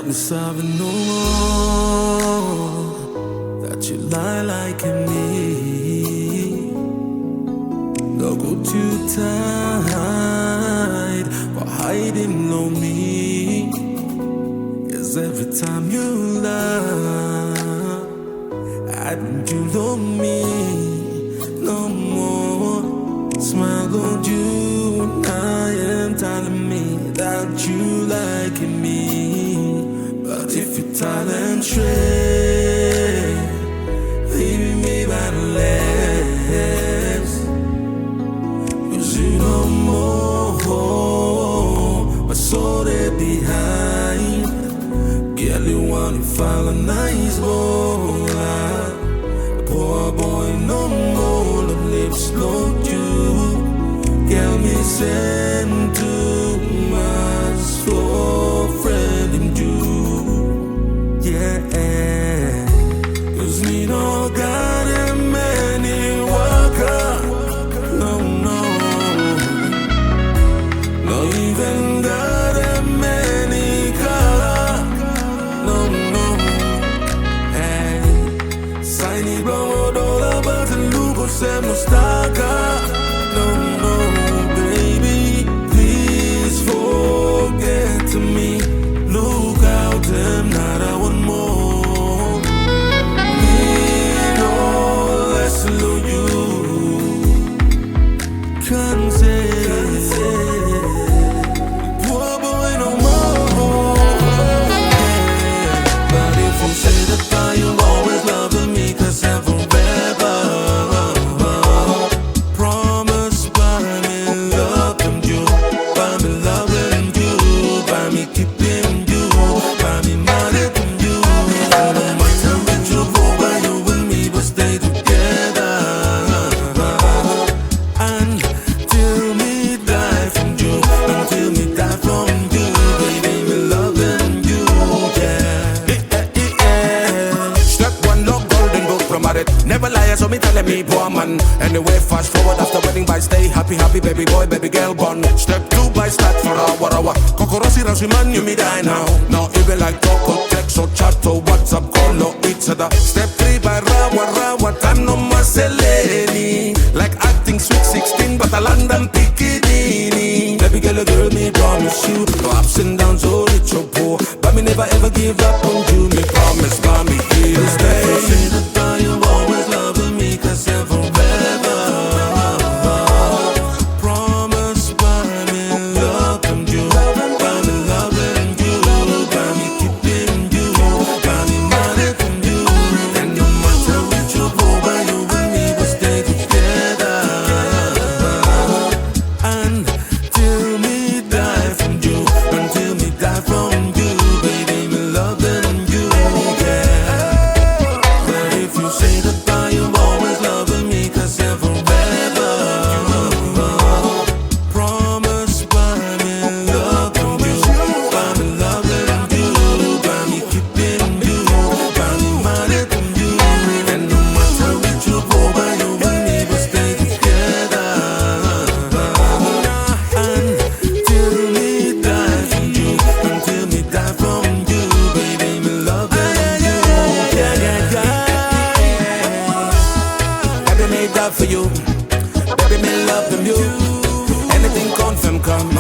me sorry no more that you lie like me. Don't go too tight for hiding on me. 'Cause every time you lie, I think you love me no more. Smile on you, I am telling me that you like me. But if you're talent straight, leave me by the legs. 'Cause you know more, my soul there behind. Girl, you want to find a nice boy. Poor boy, no more, the lips slow you. Girl, me send too much for friend and you. Yeah, 'cause me no got him any worker. No, no, no even got him any color. No, no, hey, sign it wrong, dollar, but the logo said Mustaka. No, no, baby, please forget to me. Look out, them not I want more. Need all less to you. Can't say, poor boy no more. But if you say that you always loved me, 'cause I'm forever. Promise by me loving you, by me loving you, by me keeping you, by me marrying you. And no matter which you go, by you and me will stay together. Until me die from you, until me die from you, baby, me loving you, yeah. Step one, look golden book promoted. Never lie, so me telling me poor man. Anyway, fast forward after wedding by stay happy, happy baby boy, baby girl born. Step two by start for hour. Kokorosi rasi man, you me die now. Now even like talk or text or chat or WhatsApp call or each other. Step three by rawa, time no maseleni. Like acting sweet 16, but a London Piccadilly. Baby girl, me promise you, no ups and downs, all it's your poor. But me never ever give up on you, me promise, by me here to stay. Say that you always loving me, 'cause I'm forever. Promise by me loving you, by me loving you, by me keeping you, by me marrying you. And no matter which you go, by you and me will stay together. Until me die from you, until me die from you, baby, me loving you, yeah. But if you say that you always loving me, 'cause I'm forever. Promise by me loving you, by me loving you, by me keeping you, by me marrying you. And no matter which you go, by you and me will stay together. Until me die from you, until me die from you, baby, me loving you, yeah, yeah, yeah. Baby made that for you, baby me love them you. Anything confirm come,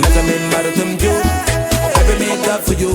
never me mad at them you. Baby made that for you.